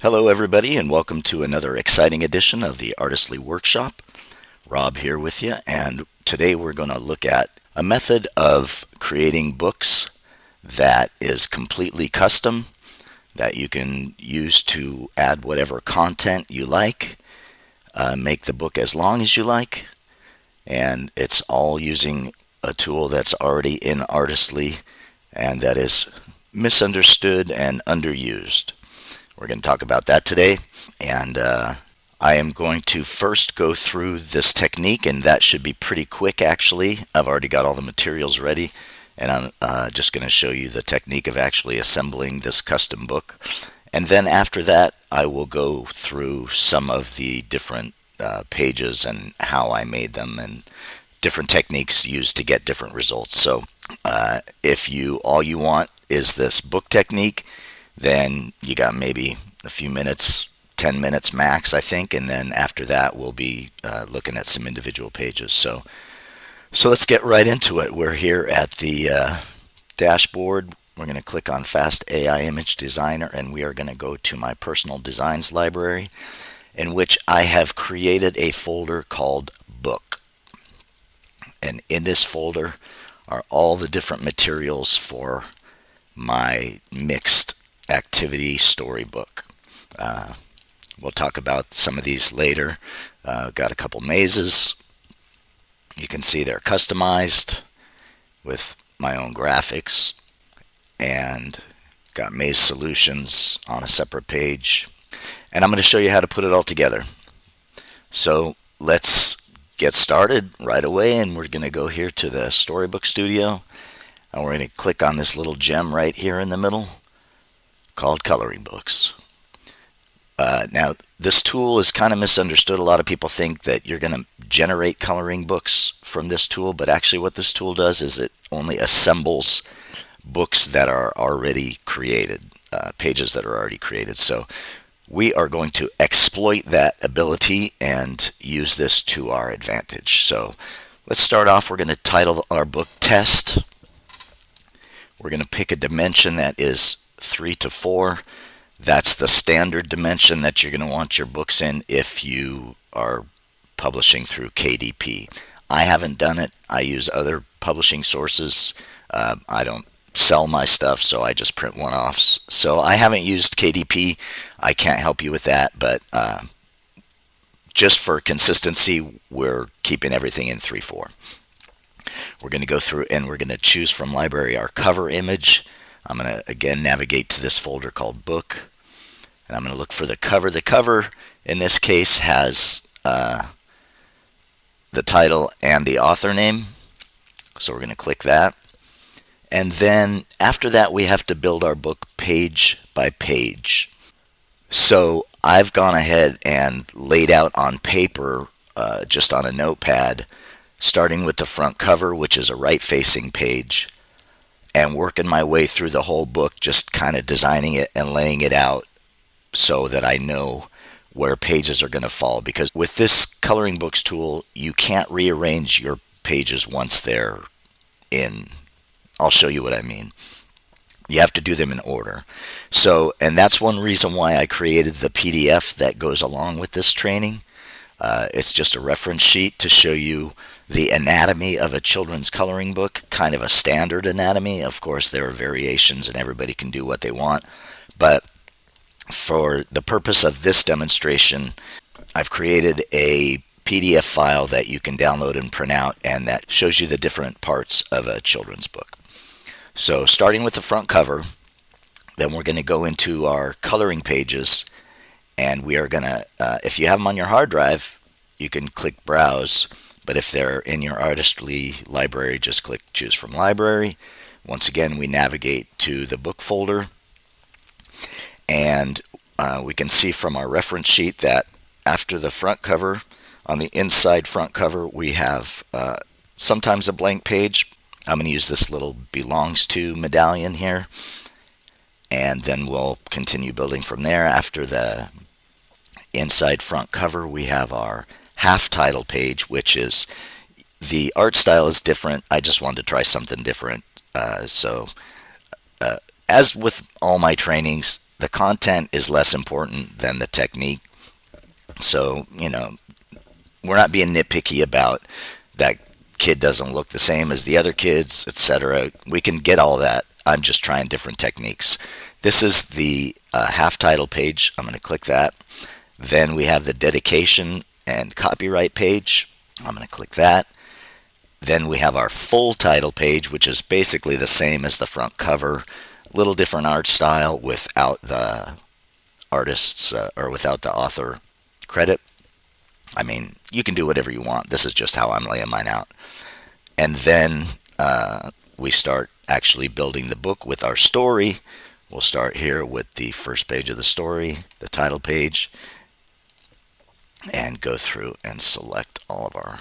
Hello, everybody, and welcome to another exciting edition of the Artistly Workshop. Rob here with you, and today we're going to look at a method of creating books that is completely custom, that you can use to add whatever content you like, make the book as long as you like, and it's all using a tool that's already in Artistly and that is misunderstood and underused. We're going to talk about that today, and I am going to first go through this technique, and that should be pretty quick actually. I've already got all the materials ready, and I'm just going to show you the technique of actually assembling this custom book. And then after that, I will go through some of the different pages and how I made them and different techniques used to get different results. So if all you want is this book technique, then you got maybe a few minutes, 10 minutes max, I think, and then after that we'll be looking at some individual pages. So let's get right into it. We're here at the dashboard. We're going to click on Fast AI Image Designer, and we are going to go to my personal designs library, in which I have created a folder called Book. And in this folder are all the different materials for my mixed activity storybook. We'll talk about some of these later. Got a couple mazes. You can see they're customized with my own graphics, and got maze solutions on a separate page. And I'm going to show you how to put it all together. So let's get started right away, and we're going to go here to the Storybook Studio, and we're going to click on this little gem right here in the middle called Coloring Books. Now, this tool is kind of misunderstood. A lot of people think that you're going to generate coloring books from this tool, but actually what this tool does is it only assembles books that are already created, pages that are already created. So we are going to exploit that ability and use this to our advantage. So let's start off. We're going to title our book Test. We're going to pick a dimension that is 3 to 4. That's the standard dimension that you're going to want your books in if you are publishing through KDP. I haven't done it. I use other publishing sources. I don't sell my stuff, so I just print one-offs. So I haven't used KDP. I can't help you with that, but just for consistency, we're keeping everything in 3-4. We're going to go through and we're going to choose from library our cover image. I'm going to again navigate to this folder called Book, and I'm going to look for the cover. The cover in this case has the title and the author name, so we're going to click that. And then after that we have to build our book page by page. So I've gone ahead and laid out on paper, just on a notepad, starting with the front cover, which is a right-facing page, and working my way through the whole book, just kind of designing it and laying it out so that I know where pages are going to fall. Because with this Coloring Books tool, you can't rearrange your pages once they're in. I'll show you what I mean. You have to do them in order. So, and that's one reason why I created the PDF that goes along with this training. It's just a reference sheet to show you the anatomy of a children's coloring book, kind of a standard anatomy. Of course, there are variations and everybody can do what they want. But for the purpose of this demonstration, I've created a PDF file that you can download and print out, and that shows you the different parts of a children's book. So starting with the front cover, then we're going to go into our coloring pages, and we are going to, if you have them on your hard drive, you can click Browse. But if they're in your Artistly library, just click Choose from Library. Once again, we navigate to the book folder, and we can see from our reference sheet that after the front cover, on the inside front cover, we have sometimes a blank page. I'm going to use this little Belongs To medallion here, and then we'll continue building from there. After the inside front cover, we have our half title page, which is the art style is different. I just wanted to try something different. As with all my trainings, the content is less important than the technique. So, we're not being nitpicky about that kid doesn't look the same as the other kids, etc. We can get all that. I'm just trying different techniques. This is the half title page. I'm going to click that. Then we have the dedication and copyright page. I'm going to click that. Then we have our full title page, which is basically the same as the front cover. A little different art style without the artist's or without the author credit. I mean, you can do whatever you want. This is just how I'm laying mine out. And then we start actually building the book with our story. We'll start here with the first page of the story, the title page, and go through and select all of our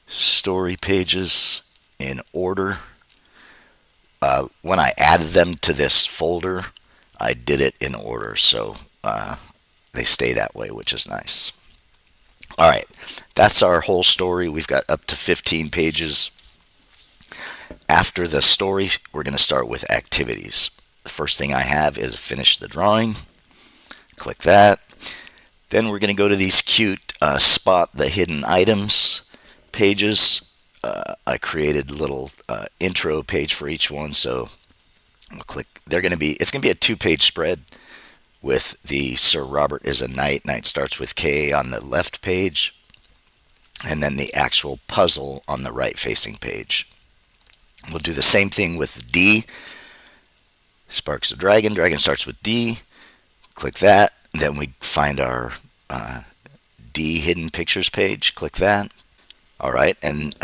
story pages in order. When I added them to this folder, I did it in order, so they stay that way, which is nice. All right, that's our whole story. We've got up to 15 pages. After the story, we're going to start with activities. The first thing I have is finish the drawing. Click that. Then we're going to go to these cute spot the hidden items pages. I created a little intro page for each one, so we'll click. It's going to be a 2-page spread with the Sir Robert is a Knight. Knight starts with K on the left page, and then the actual puzzle on the right facing page. We'll do the same thing with D. Sparks a dragon. Dragon starts with D. Click that. Then we find our D hidden pictures page. Click that. All right, and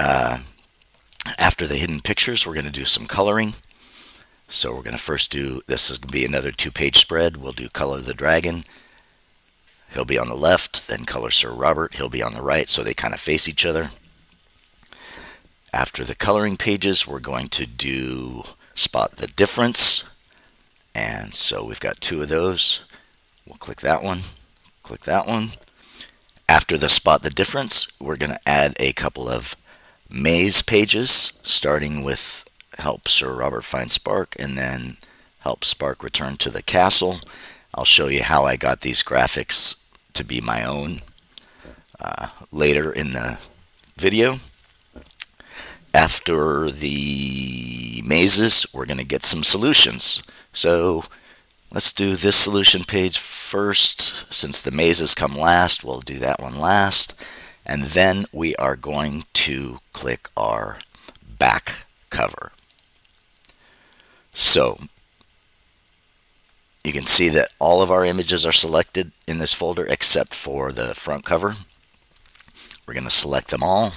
after the hidden pictures, we're going to do some coloring. So we're going to first do, this is going to be another 2-page spread. We'll do color the dragon. He'll be on the left, then color Sir Robert. He'll be on the right, so they kind of face each other. After the coloring pages, we're going to do spot the difference. And so we've got 2 of those. We'll click that one, click that one. After the spot the difference, we're going to add a couple of maze pages, starting with help Sir Robert find Spark, and then help Spark return to the castle. I'll show you how I got these graphics to be my own later in the video. After the mazes, we're going to get some solutions. So let's do this solution page first. Since the mazes come last, we'll do that one last. And then we are going to click our back cover. So you can see that all of our images are selected in this folder except for the front cover. We're going to select them all.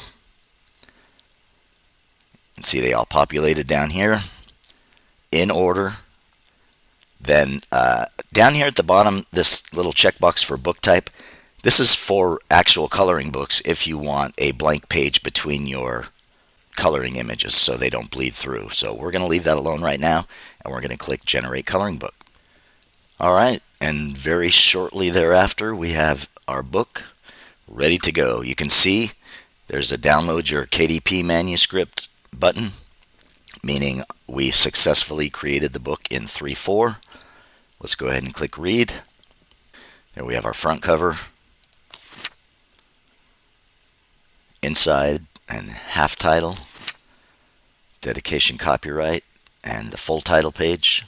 You can see they all populated down here in order. Then down here at the bottom, this little checkbox for book type, this is for actual coloring books if you want a blank page between your coloring images so they don't bleed through. So we're going to leave that alone right now, and we're going to click Generate Coloring Book. All right, and very shortly thereafter, we have our book ready to go. You can see there's a Download Your KDP Manuscript button, meaning we successfully created the book in 3.4. Let's go ahead and click Read. There we have our front cover, inside and half title, dedication, copyright, and the full title page.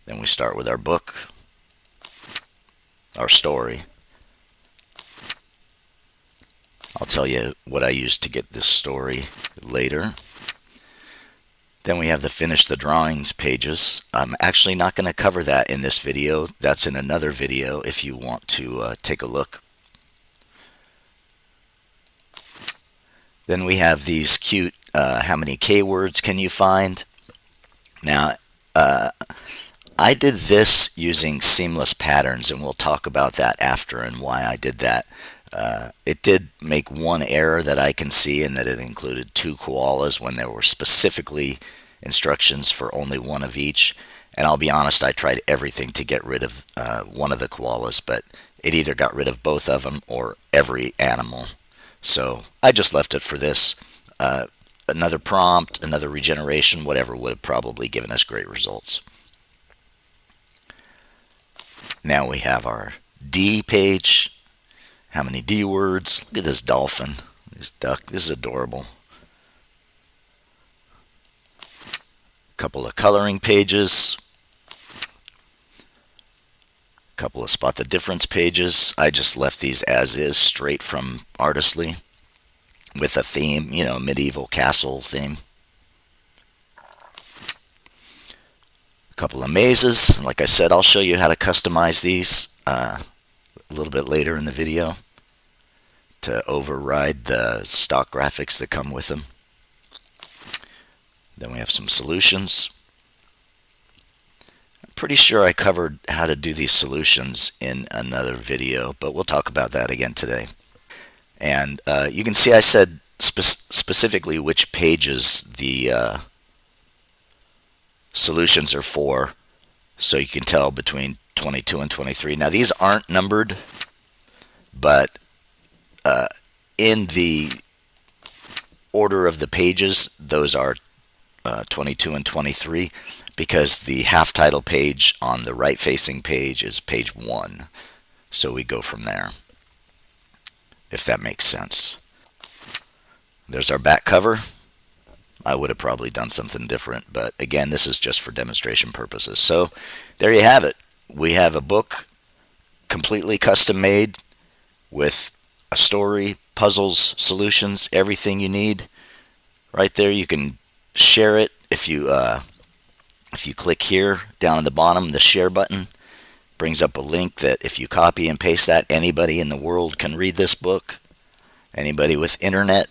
Then we start with our book, our story. I'll tell you what I used to get this story later. Then we have the Finish the Drawings pages. I'm actually not going to cover that in this video. That's in another video if you want to take a look. Then we have these cute, how many keywords can you find? Now, I did this using seamless patterns, and we'll talk about that after and why I did that. It did make one error that I can see, in that it included 2 koalas when there were specifically instructions for only one of each. And I'll be honest, I tried everything to get rid of one of the koalas, but it either got rid of both of them or every animal. So I just left it for this. Another prompt, another regeneration, whatever would have probably given us great results. Now we have our D page. How many D words? Look at this dolphin, this duck. This is adorable. A couple of coloring pages. A couple of spot the difference pages. I just left these as is, straight from Artistly, with a theme, medieval castle theme. A couple of mazes. Like I said, I'll show you how to customize these a little bit later in the video to override the stock graphics that come with them. Then we have some solutions. I'm pretty sure I covered how to do these solutions in another video, but we'll talk about that again today. And you can see I said specifically which pages the solutions are for, so you can tell between 22 and 23. Now these aren't numbered, but in the order of the pages, those are 22 and 23, because the half title page on the right facing page is page 1. So we go from there, if that makes sense. There's our back cover. I would have probably done something different, but again, this is just for demonstration purposes. So there you have it. We have a book completely custom made with a story, puzzles, solutions, everything you need. Right there, you can share it. If you click here down at the bottom, the share button brings up a link that if you copy and paste that, anybody in the world can read this book. Anybody with internet,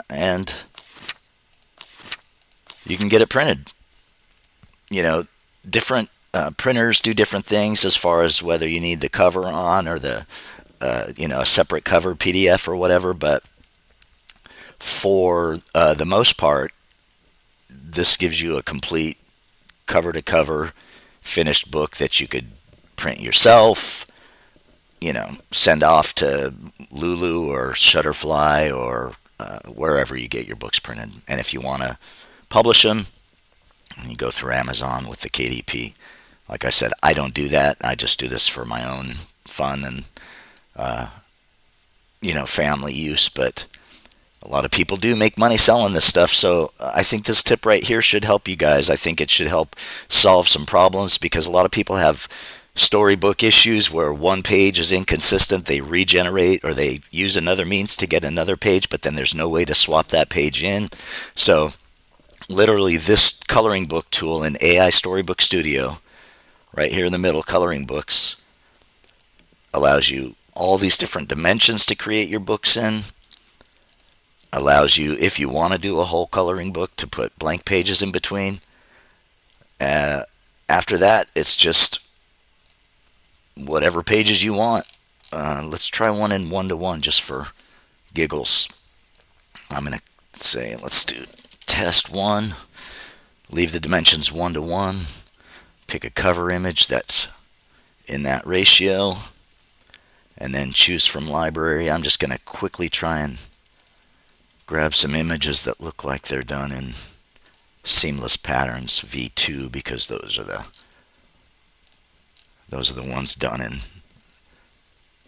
and you can get it printed. Different printers do different things as far as whether you need the cover on or the a separate cover PDF or whatever, but for the most part, this gives you a complete cover-to-cover finished book that you could print yourself, send off to Lulu or Shutterfly or wherever you get your books printed. And if you want to publish them, you go through Amazon with the KDP. Like I said, I don't do that. I just do this for my own fun and family use, but a lot of people do make money selling this stuff, so I think this tip right here should help you guys. I think it should help solve some problems, because a lot of people have storybook issues where one page is inconsistent, they regenerate, or they use another means to get another page, but then there's no way to swap that page in. So literally this coloring book tool in AI Storybook Studio, right here in the middle, coloring books, allows you all these different dimensions to create your books in. Allows you, if you want to do a whole coloring book, to put blank pages in between. After that, it's just whatever pages you want. Let's try one in 1-to-1 just for giggles. I'm going to say, let's do test 1. Leave the dimensions 1-to-1. Pick a cover image that's in that ratio. And then choose from library. I'm just going to quickly try and grab some images that look like they're done in Seamless Patterns V2, because those are the ones done in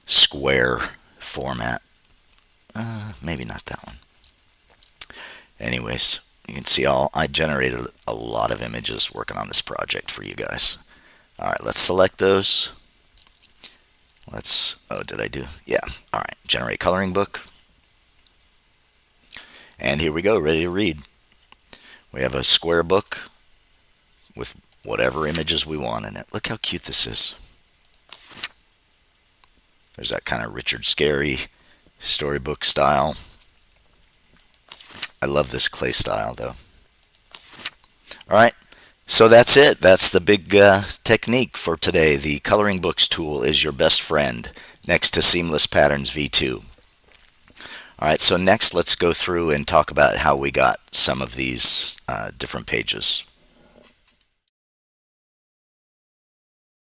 square format. Maybe not that one. Anyways, you can see I generated a lot of images working on this project for you guys. All right, let's select those. Did I do? Yeah. All right, generate coloring book. And here we go, ready to read. We have a square book with whatever images we want in it. Look how cute this is. There's that kind of Richard Scarry storybook style. I love this clay style though. All right, so that's it. That's the big technique for today. The coloring books tool is your best friend next to Seamless Patterns V2. All right, so next let's go through and talk about how we got some of these different pages.